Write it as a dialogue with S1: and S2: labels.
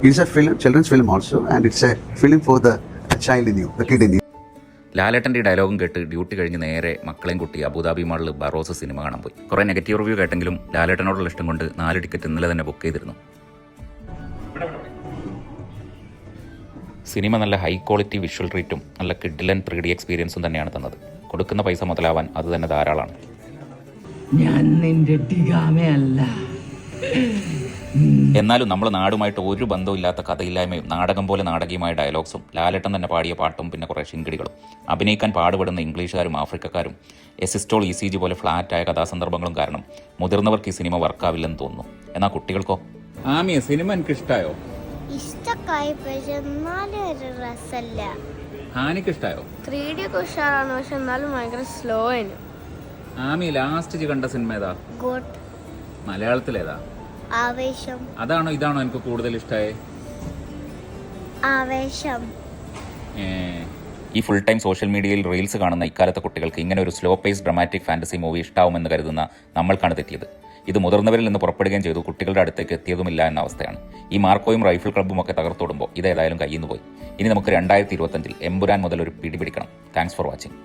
S1: It's a film, children's film also, and it's a film for the child in you, the kid in you.
S2: ലാലേട്ടൻ്റെ ഈ ഡയലോഗും കേട്ട് duty കഴിഞ്ഞ് നേരെ മക്കളെയും കുട്ടി അബുദാബി മാളിൽ ബറോസ് സിനിമ കാണാൻ പോയി. കുറേ നെഗറ്റീവ് റിവ്യൂ കേട്ടെങ്കിലും ലാലേട്ടനോടുള്ള ഇഷ്ടം കൊണ്ട് 4 ടിക്കറ്റ് ഇന്നലെ തന്നെ ബുക്ക് ചെയ്തിരുന്നു. സിനിമ നല്ല ഹൈ ക്വാളിറ്റി വിഷ്വൽ ട്രീറ്റും നല്ല കിഡിലൻ 3D എക്സ്പീരിയൻസും തന്നെയാണ് തന്നത്. കൊടുക്കുന്ന പൈസ മുതലാവാൻ അത് തന്നെ ധാരാളമാണ്.
S3: ഞാൻ നിന്റെ ഡിഗാമയല്ല.
S2: എന്നാലും നമ്മൾ നാടുമായിട്ട് ഒരു ബന്ധമില്ലാത്ത കഥയില്ലായ്മയും നാടകം പോലെ നാടകീയമായ ഡയലോഗ്സും ലാലേട്ടൻ തന്നെ പാടിയ പാട്ടും പിന്നെ കുറേ ശിങ്കിടികളും അഭിനയിക്കാൻ പാടുപെടുന്ന ഇംഗ്ലീഷുകാരും ആഫ്രിക്കക്കാരും എസിസ്റ്റോൾ ECG പോലെ ഫ്ലാറ്റായ കഥാസന്ദർഭങ്ങളും കാരണം മുതിർന്നവർക്ക് ഈ സിനിമ വർക്കാവില്ലെന്ന് തോന്നുന്നു. എന്നാൽ കുട്ടികൾക്കോ? ആമിയ സിനിമ എനിക്ക് ഇഷ്ടമായോ?
S4: ഇഷ്ടക്കായി പക്ഷെ എന്നാലും ഒരു രസമല്ല.
S2: ഹാനിക്ക് ഇഷ്ടമായോ?
S4: 3D ഒക്കെ ഉഷാറാണ് പക്ഷെ എന്നാലും ഭയങ്കര സ്ലോ ആണ്.
S2: ആമി ലാസ്റ്റ് കണ്ട സിനിമ ഏതാ?
S4: ഗോട്ട്.
S2: മലയാളത്തിലേതാ?
S4: ആവേശം.
S2: അതാണോ ഇതാണോ എനിക്ക് കൂടുതൽ ഇഷ്ടമായി?
S4: ആവേശം.
S2: ഈ ഫുൾ ടൈം സോഷ്യൽ മീഡിയയിൽ റീൽസ് കാണുന്ന ഇക്കാലത്തെ കുട്ടികൾക്ക് ഇങ്ങനെ ഒരു slow pace dramatic fantasy movie ഇഷ്ടാവുമെന്ന് കരുതുന്ന നമ്മൾക്കാണ് തെറ്റിയത്. ഇത് മുതിർന്നവരിൽ നിന്ന് പുറപ്പെടുകയും ചെയ്തു കുട്ടികളുടെ അടുത്തേക്ക് എത്തിയതുമില്ല എന്ന അവസ്ഥയാണ്. ഈ മാർക്കോയും റൈഫിൾ ക്ലബ്ബും ഒക്കെ തകർത്തോടുമ്പോൾ ഇതേതായാലും കയ്യിൽ നിന്ന് പോയി. ഇനി നമുക്ക് 2025 എമ്പുരാൻ മുതൽ ഒരു പിടി പിടിക്കണം. Thanks for watching.